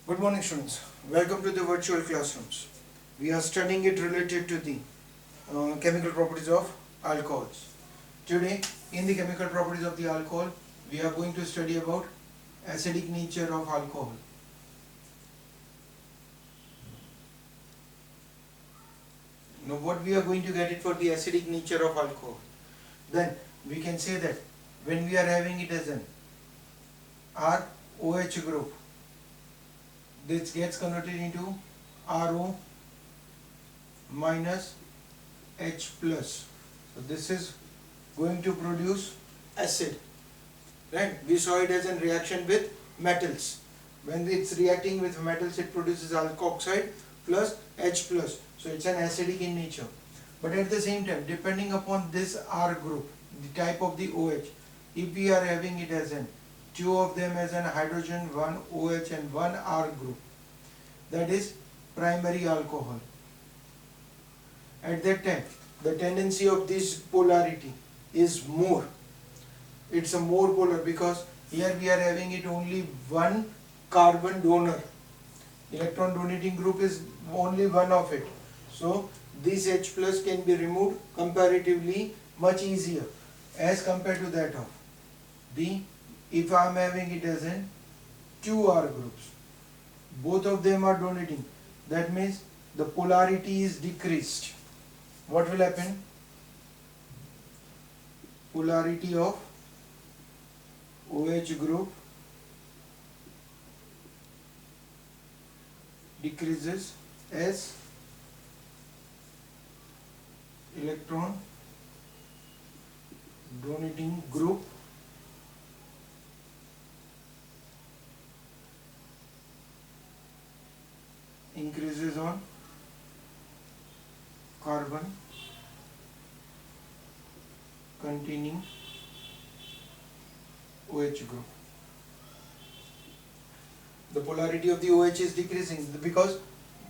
Good morning, students. Welcome to the virtual classrooms. We are studying it related to the chemical properties of alcohols. Today, in the chemical properties of the alcohol, we are going to study about acidic nature of alcohol. Now, what we are going to get it for the acidic nature of alcohol? Then we can say that when we are having it as an ROH group, this gets converted into RO minus H plus. So this is going to produce acid, right? We saw it as a reaction with metals. When it's reacting with metals, it produces alkoxide plus H plus. So it's an acidic in nature. But at the same time, depending upon this R group, the type of the OH, if we are having it as an two of them as an hydrogen, one OH and one R group, that is primary alcohol. At that time, the tendency of this polarity is more. It's a more polar because here we are having it only one carbon donor. Electron donating group is only one of it. So this H plus can be removed comparatively much easier as compared to that of the, if I am having it as in two R groups. Both of them are donating. That means the polarity is decreased. What will happen? Polarity of OH group decreases as electron donating group increases on carbon containing OH group. The polarity of the OH is decreasing because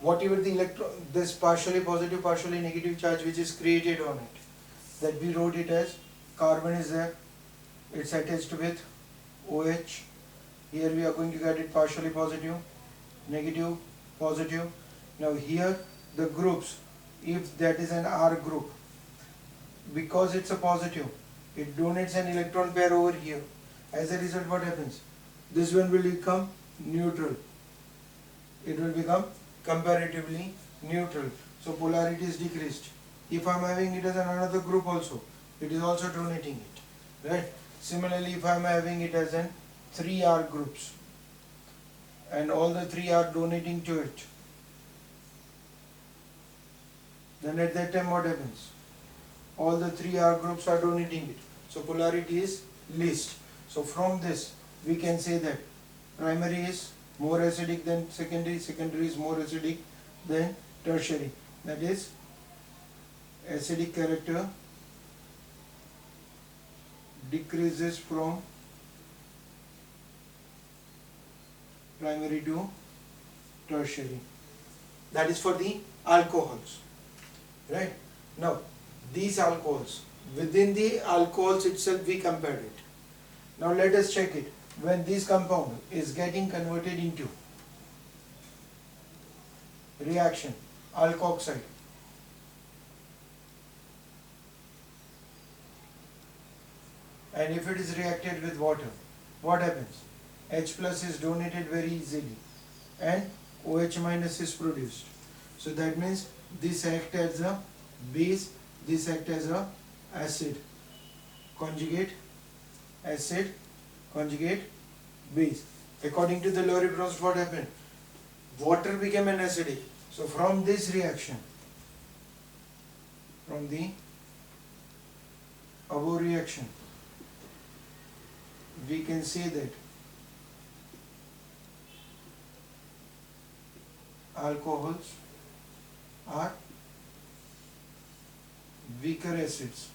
whatever the electron, this partially positive, partially negative charge which is created on it, that we wrote it as carbon is there, it's attached with OH. Here we are going to get it partially positive, negative, positive. Now here the groups, if that is an R group, because it's a positive, it donates an electron pair over here. As a result, what happens? This one will become neutral. It will become comparatively neutral. So polarity is decreased. If I am having it as another group also, it is also donating it, right? Similarly, if I am having it as an 3R groups, and all the three are donating to it, then at that time what happens? All the three R groups are donating it. So polarity is least. So from this we can say that primary is more acidic than secondary, secondary is more acidic than tertiary. That is acidic character decreases from primary to tertiary. That is for the alcohols, right? Now these alcohols, within the alcohols itself we compared it. Now let us check it. When this compound is getting converted into reaction alkoxide, and if it is reacted with water, what happens? H plus is donated very easily and OH minus is produced. So that means this acts as a base, this acts as a acid, conjugate acid, conjugate base. According to the Lorentz, what happened? Water became an acidic. So from this reaction, from the above reaction, we can say that alcohols are weaker acids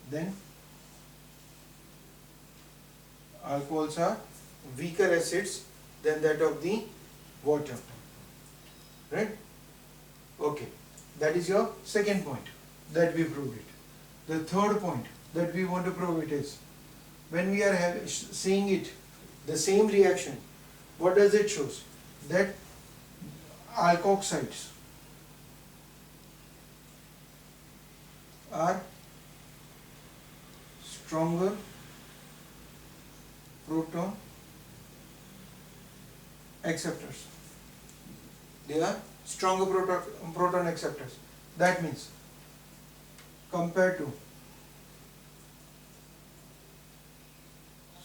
than alcohols are weaker acids than that of the water, right? Okay, that is your second point that we proved it. The third point that we want to prove it is when we are seeing it the same reaction, what does it shows? That alkoxides are stronger proton acceptors. They are stronger proton acceptors. That means compared to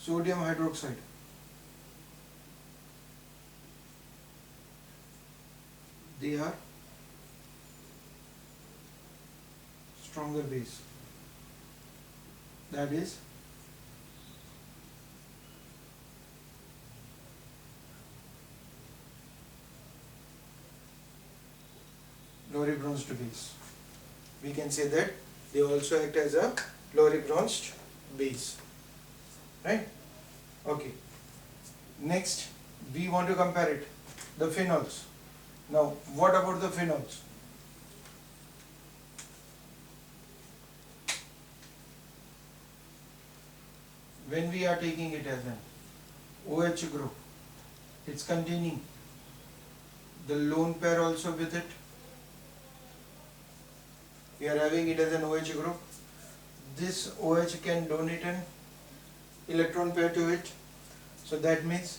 sodium hydroxide, they are stronger base. That is Lorentz base. We can say that they also act as a Lorentz base. Right? Okay. Next, we want to compare it. The phenols. Now, what about the phenols? When we are taking it as an OH group, it's containing the lone pair also with it. We are having it as an OH group. This OH can donate an electron pair to it. So that means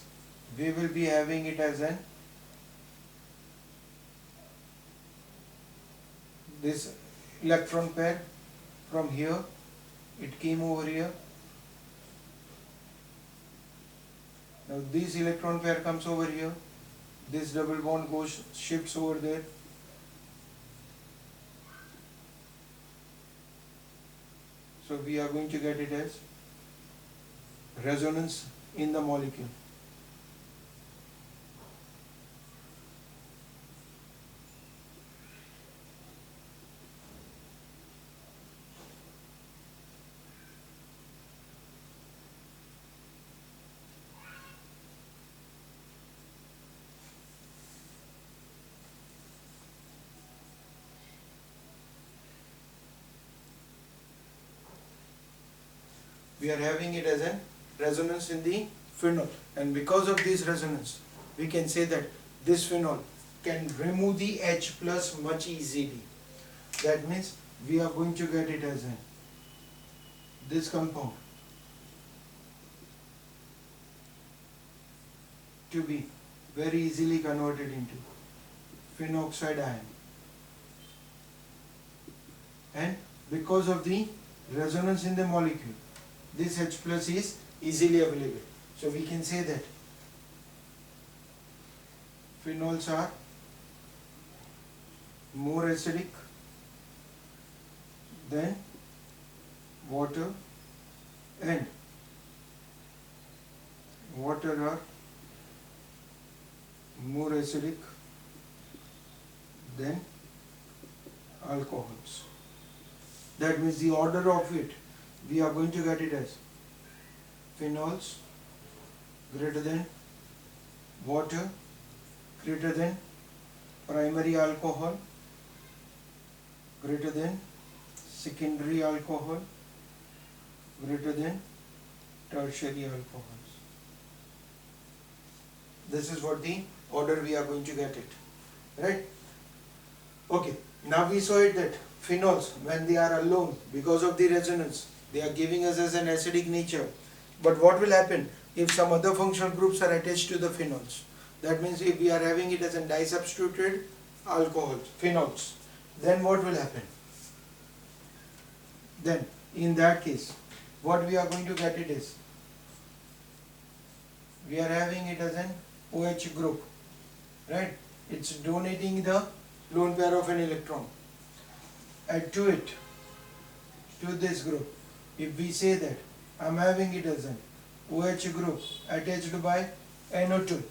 we will be having it as an this electron pair from here. It came over here. Now this electron pair comes over here. This double bond goes shifts over there. So we are going to get it as resonance in the molecule. We are having it as a resonance in the phenol, and because of this resonance we can say that this phenol can remove the H plus much easily. That means we are going to get it as this compound to be very easily converted into phenoxide ion, and because of the resonance in the molecule, this H plus is easily available. So we can say that phenols are more acidic than water, and water are more acidic than alcohols. That means the order of it, we are going to get it as phenols greater than water greater than primary alcohol greater than secondary alcohol greater than tertiary alcohols. This is what the order we are going to get it, right? Okay, now we saw it that phenols, when they are alone, because of the resonance, they are giving us as an acidic nature. But what will happen if some other functional groups are attached to the phenols? That means if we are having it as a disubstituted alcohols, phenols, then what will happen? Then in that case, what we are going to get it is, we are having it as an OH group, right? It's donating the lone pair of an electron. Add to it, to this group, if we say that I am having it as an OH group attached by NO2.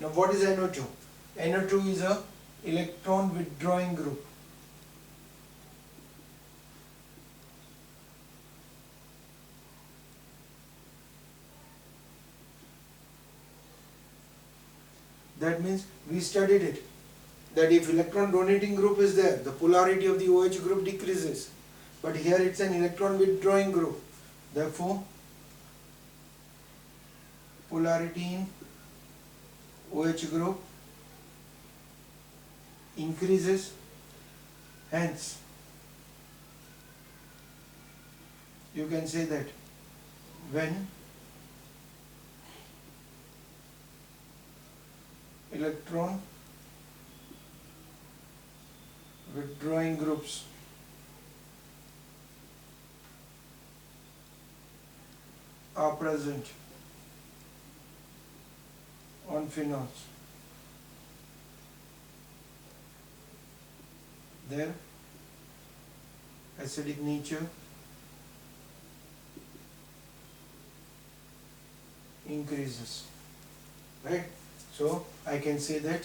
Now what is NO2? NO2 is a electron withdrawing group. That means we studied it, that if electron donating group is there, the polarity of the OH group decreases. But here it's an electron withdrawing group. Therefore, polarity in OH group increases, hence you can say that when electron withdrawing groups are present on phenols, their acidic nature increases, right? So I can say that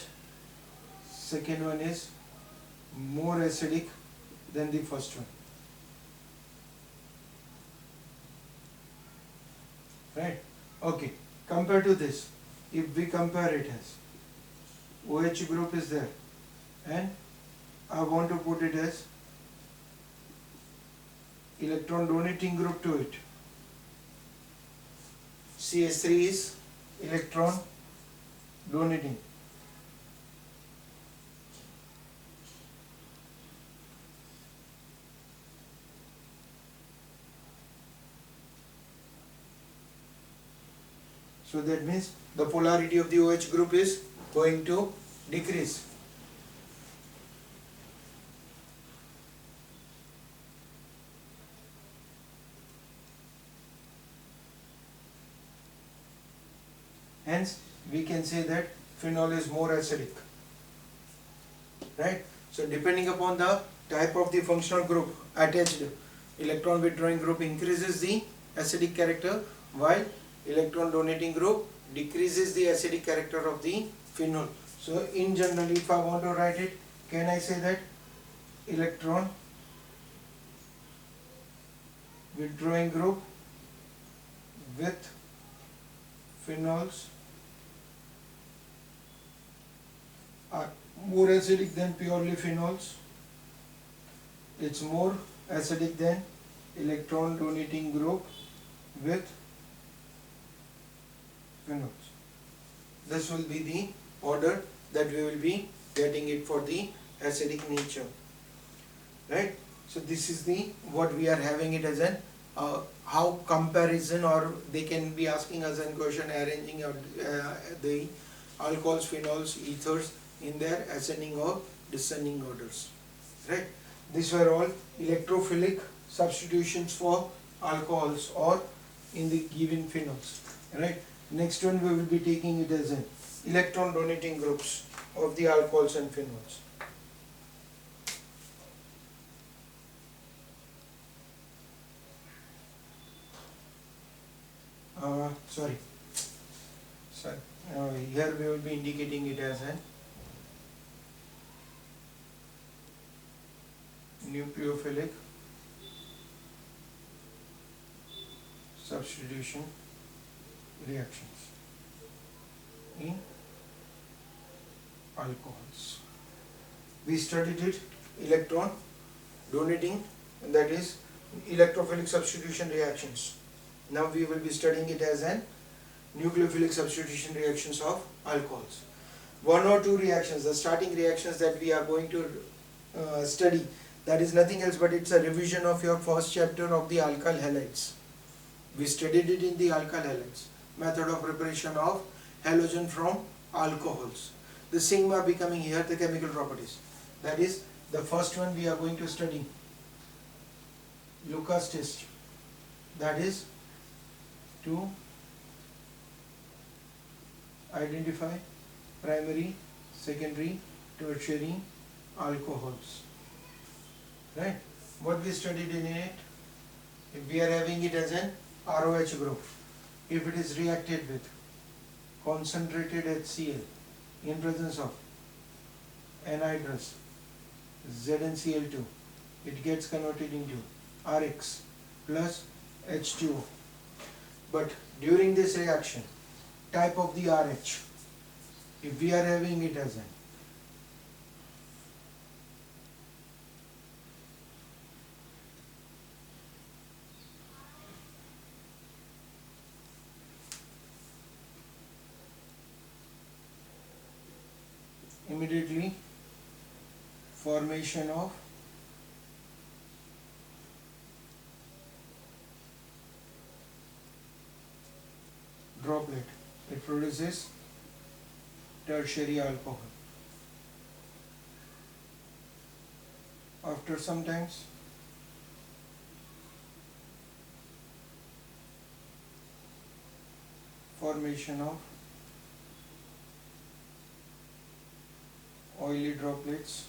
second one is more acidic than the first one, right? Okay, compared to this, if we compare it as OH group is there and I want to put it as electron donating group to it, CH3 is electron donating, so that means the polarity of the OH group is going to decrease. Hence, we can say that phenol is more acidic, right? So, depending upon the type of the functional group attached, electron withdrawing group increases the acidic character, while electron donating group decreases the acidic character of the phenol. So, in general, if I want to write it, can I say that electron withdrawing group with phenols are more acidic than purely phenols? It's more acidic than electron donating group with phenols. This will be the order that we will be getting it for the acidic nature, right? So this is the what we are having it as an how comparison, or they can be asking us a question arranging the alcohols, phenols, ethers in their ascending or descending orders, right? These were all electrophilic substitutions for alcohols or in the given phenols, right? Next one we will be taking it as an electron donating groups of the alcohols and phenols. Here we will be indicating it as an nucleophilic substitution reactions in alcohols. We studied it, electron donating, that is electrophilic substitution reactions. Now we will be studying it as an nucleophilic substitution reactions of alcohols. One or two reactions, the starting reactions that we are going to study, that is nothing else but it's a revision of your first chapter of the alkyl halides. We studied it in the alkyl halides, method of preparation of halogen from alcohols. The sigma becoming here the chemical properties. That is the first one we are going to study, Lucas test. That is to identify primary, secondary, tertiary alcohols, right? What we studied in it, if we are having it as an ROH group, if it is reacted with concentrated HCl in presence of anhydrous ZnCl2, it gets converted into Rx plus H2O. But during this reaction, type of the RH, if we are having it as an immediately formation of droplet. It produces tertiary alcohol. After some times, formation of oily droplets.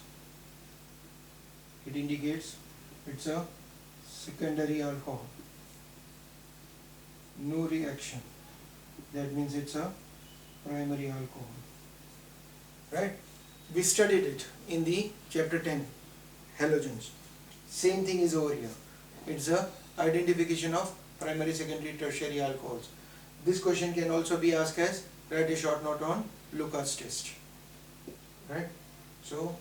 It indicates it's a secondary alcohol. No reaction. That means it's a primary alcohol. Right? We studied it in the chapter 10, halogens. Same thing is over here. It's a identification of primary, secondary, tertiary alcohols. This question can also be asked as write a short note on Lucas test. Right? So,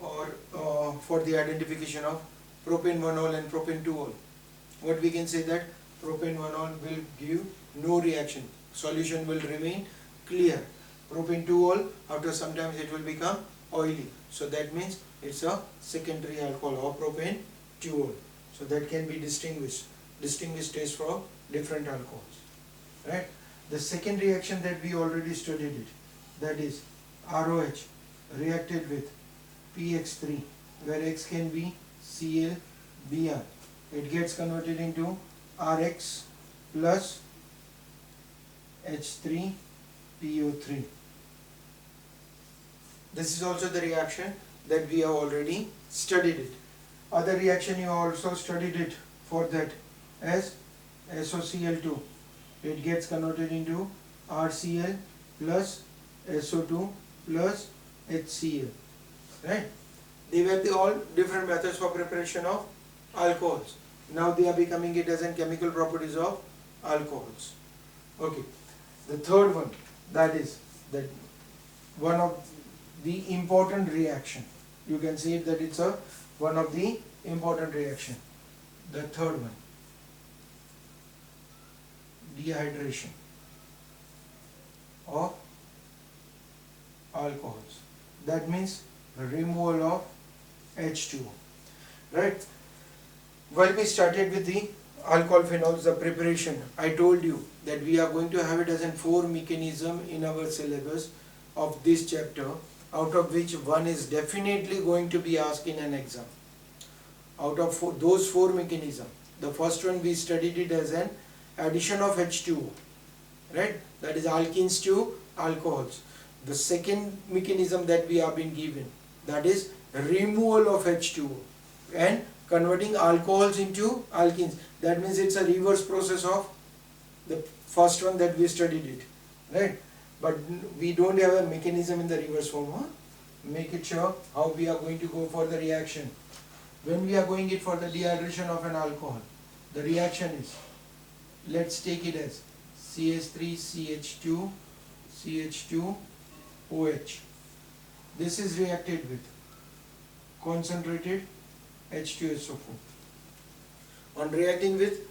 or for the identification of propane 1-ol and propane 2-ol, what we can say that propane 1-ol will give no reaction. Solution will remain clear. Propane 2-ol, after some time it will become oily. So that means it's a secondary alcohol or propane 2-ol. So that can be distinguished taste from different alcohols. Right? The second reaction that we already studied it, that is ROH reacted with PX3, where X can be ClBr. It gets converted into Rx plus H3PO3. This is also the reaction that we have already studied it. Other reaction you also studied it for that as SOCl2. It gets converted into RCl plus SO2 plus HCl. Right? They were all different methods for preparation of alcohols. Now they are becoming it as in chemical properties of alcohols. Okay. The third one, that is that one of the important reaction. You can say that it's a one of the important reaction. The third one, dehydration of alcohols. That means removal of H2O. Right? While we started with the alcohol phenols, the preparation, I told you that we are going to have it as in 4 mechanism in our syllabus of this chapter, out of which one is definitely going to be asked in an exam. Out of those 4 mechanism, the first one we studied it as an addition of H2O, right? That is alkenes to alcohols. The second mechanism that we have been given, that is removal of H2O and converting alcohols into alkenes. That means it's a reverse process of the first one that we studied it, right? But we don't have a mechanism in the reverse form. Huh? Make it sure how we are going to go for the reaction. When we are going it for the dehydration of an alcohol, the reaction is, let's take it as CH3CH2 CH2OH. This is reacted with concentrated H2SO4. On reacting with,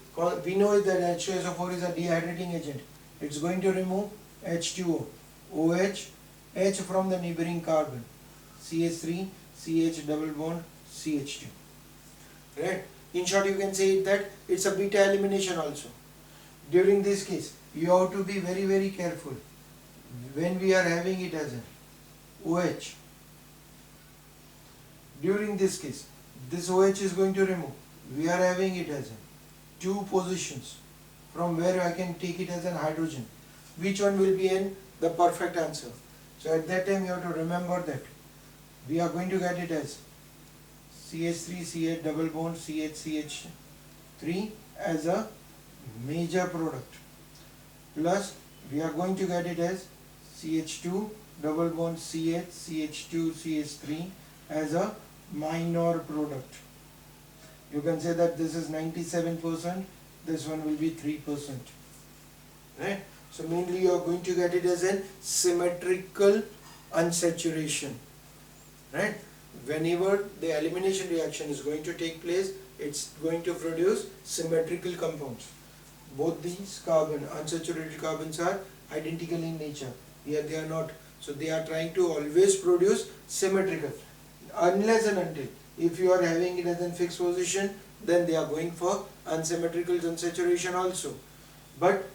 we know that H2SO4 is a dehydrating agent. It's going to remove H2O, OH, H from the neighboring carbon, CH3, CH double bond, CH2. Right? In short, you can say that it's a beta elimination also. During this case, you have to be very, very careful when we are having it as an OH. During this case, this OH is going to remove. We are having it as in 2 positions from where I can take it as an hydrogen. Which one will be in the perfect answer? So at that time you have to remember that we are going to get it as CH3, CH double bond, CH3 as a major product, plus we are going to get it as CH2 double bond CH2 CH3 as a minor product. You can say that this is 97%, this one will be 3%. Right? So mainly you are going to get it as a symmetrical unsaturation. Right? Whenever the elimination reaction is going to take place, it's going to produce symmetrical compounds. Both these unsaturated carbons are identical in nature. Here they are not So they are trying to always produce symmetrical, unless and until if you are having it as in fixed position, then they are going for unsymmetrical unsaturation also. But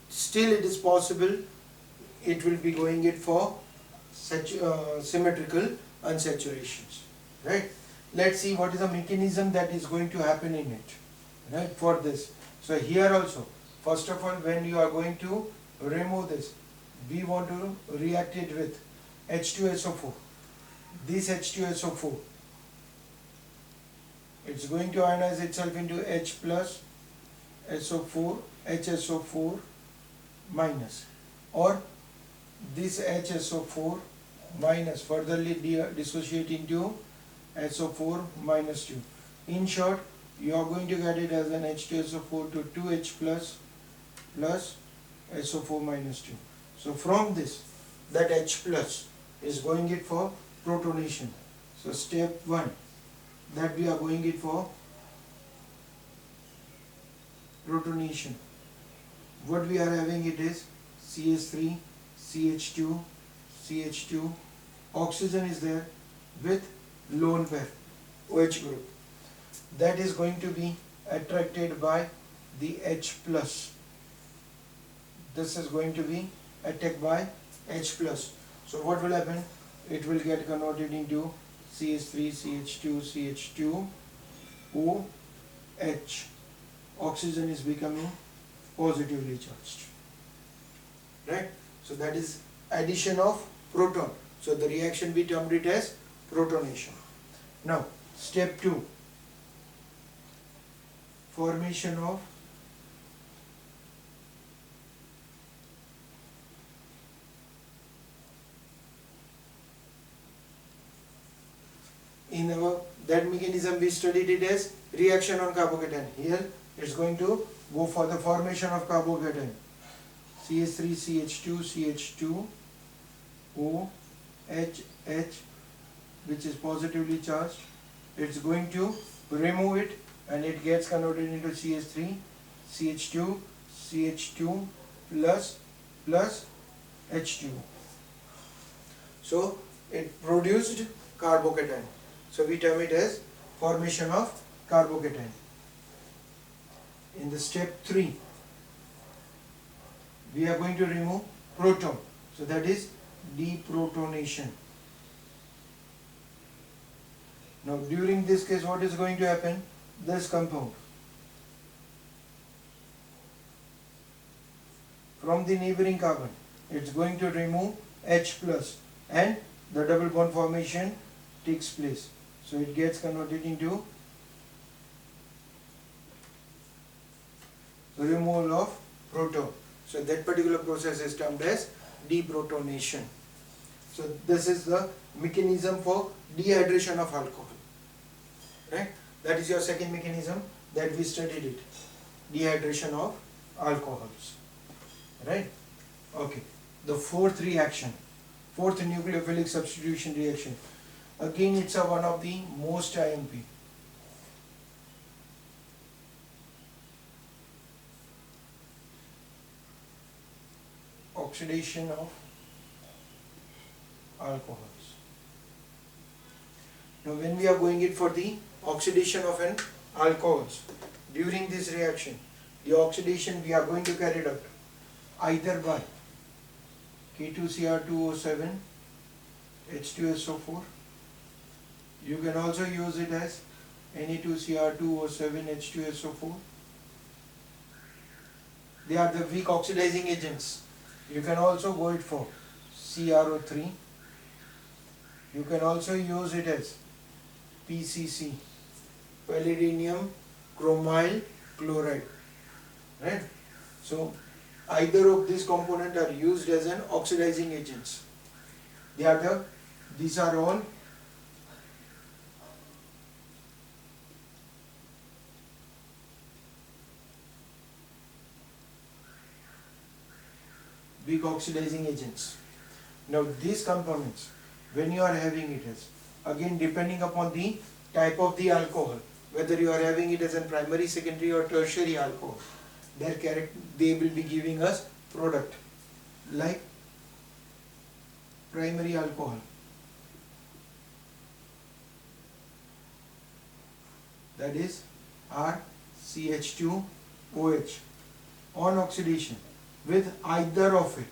still it is possible it will be going it for such symmetrical unsaturations, right? Let's see what is the mechanism that is going to happen in it, right, for this. So here also, first of all, when you are going to remove this, we want to react it with H2SO4. This H2SO4, it's going to ionize itself into H plus SO4, HSO4 minus, or this HSO4 minus furtherly dissociate into SO4 minus 2. In short, you are going to get it as an H2SO4 to 2H plus plus SO4 minus 2. So from this, that H plus is going it for protonation. So step 1, that we are going it for protonation. What we are having it is CH3, CH2, CH2, oxygen is there with lone pair OH group. That is going to be attracted by the H plus. This is going to be attacked by H plus. So what will happen? It will get converted into CH3, CH2, CH2, OH. Oxygen is becoming positively charged, right? So that is addition of proton. So the reaction we termed it as protonation. Now step 2, formation of in our that mechanism we studied it as reaction on carbocation. Here it's going to go for the formation of carbocation. CH3, CH2, CH2, OH, which is positively charged. It's going to remove it and it gets converted into CH3, CH2, CH2 plus H2. So it produced carbocation. So we term it as formation of carbocation. In the step 3, we are going to remove proton. So that is deprotonation. Now during this case, what is going to happen? This compound from the neighboring carbon, it's going to remove H plus and the double bond formation takes place. So it gets converted into removal of proton. So that particular process is termed as deprotonation. So this is the mechanism for dehydration of alcohol, right? That is your second mechanism that we studied it, dehydration of alcohols, right? Okay, the fourth reaction, fourth nucleophilic substitution reaction. Again, it's one of the most IMP. Oxidation of alcohols. Now when we are going it for the oxidation of an alcohols, during this reaction, the oxidation we are going to carry it out either by K2Cr2O7, H2SO4. You can also use it as Na2Cr2O7, H2SO4. They are the weak oxidizing agents. You can also go it for CrO3. You can also use it as PCC, palladium chromyl chloride, right? So either of these components are used as an oxidizing agents. These are all weak oxidizing agents. Now these components, when you are having it as, again depending upon the type of the alcohol, whether you are having it as a primary, secondary or tertiary alcohol, they will be giving us product. Like primary alcohol. That is RCH2OH on oxidation with either of it.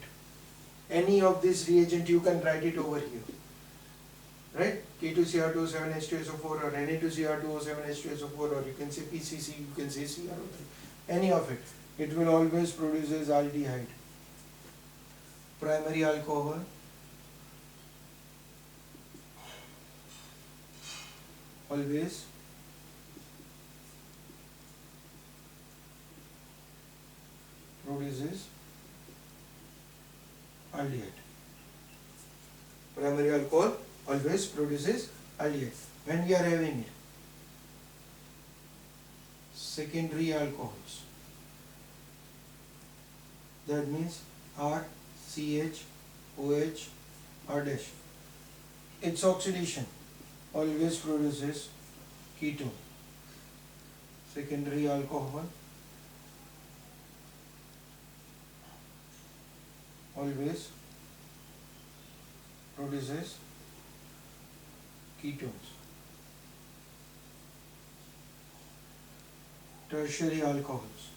Any of this reagent you can write it over here. Right? K2Cr2O7H2SO4 or Na2Cr2O7H2SO4, or you can say PCC, you can say CrO3. Any of it. It will always produces aldehyde. Primary alcohol always produces aldehyde. Primary alcohol always produces aldehyde. When we are having it, secondary alcohols, that means R, CH, OH, R dash. Its oxidation always produces ketone. Secondary alcohol always produces ketones. Tertiary alcohols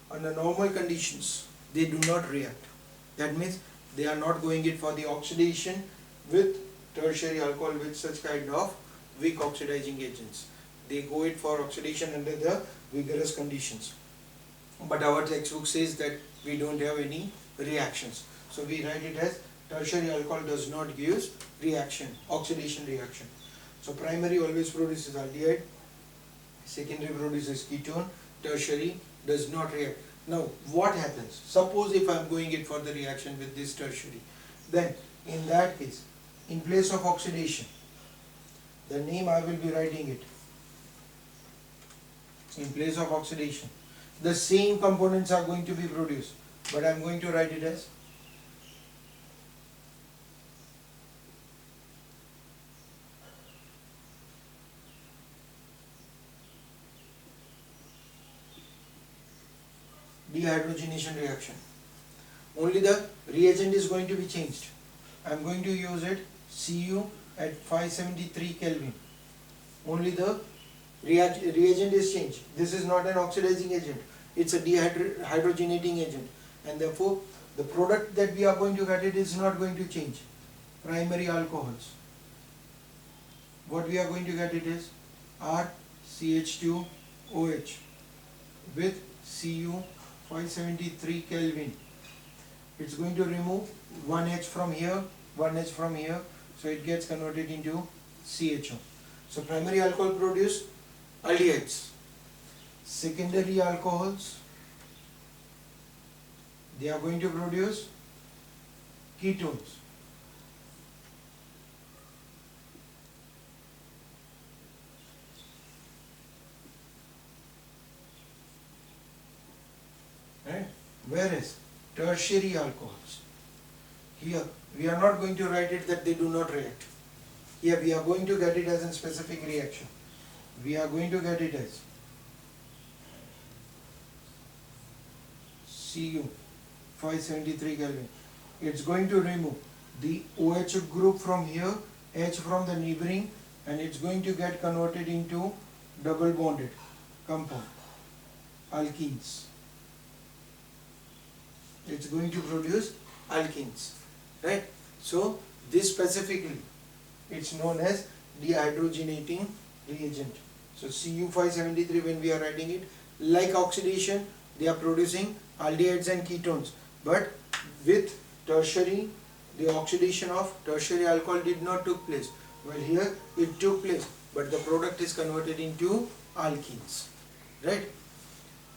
under normal conditions they do not react. That means they are not going it for the oxidation with tertiary alcohol with such kind of weak oxidizing agents. They go it for oxidation under the vigorous conditions. But our textbook says that we don't have any reactions. So we write it as tertiary alcohol does not give reaction, oxidation reaction. So primary always produces aldehyde, secondary produces ketone, tertiary does not react. Now what happens? Suppose if I am going it for the reaction with this tertiary, then in that case, in place of oxidation, the name I will be writing it, in place of oxidation, the same components are going to be produced, but I am going to write it as dehydrogenation reaction. Only the reagent is going to be changed. I am going to use it Cu at 573 Kelvin. Only the reagent is changed. This is not an oxidizing agent. It's a dehydrogenating agent, and therefore the product that we are going to get it is not going to change. Primary alcohols. What we are going to get it is RCH2OH with Cu 573 Kelvin. It's going to remove one H from here, one H from here, so it gets converted into CHO. So primary alcohol produce aldehydes. Secondary alcohols, they are going to produce ketones. Right? Whereas tertiary alcohols, here we are not going to write it that they do not react. Here we are going to get it as a specific reaction. We are going to get it as Cu 573 Kelvin. It's going to remove the OH group from here, H from the neighboring, and it's going to get converted into double bonded compound, alkenes. It's going to produce alkenes, right? So this specifically, it's known as dehydrogenating reagent. So Cu573, when we are writing it, like oxidation, they are producing aldehydes and ketones, but with tertiary, the oxidation of tertiary alcohol did not took place. Well, here it took place, but the product is converted into alkenes, right?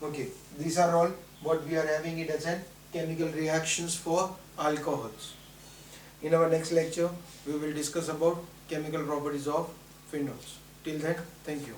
Okay, these are all what we are having it as an chemical reactions for alcohols. In our next lecture, we will discuss about chemical properties of phenols. Till then, thank you.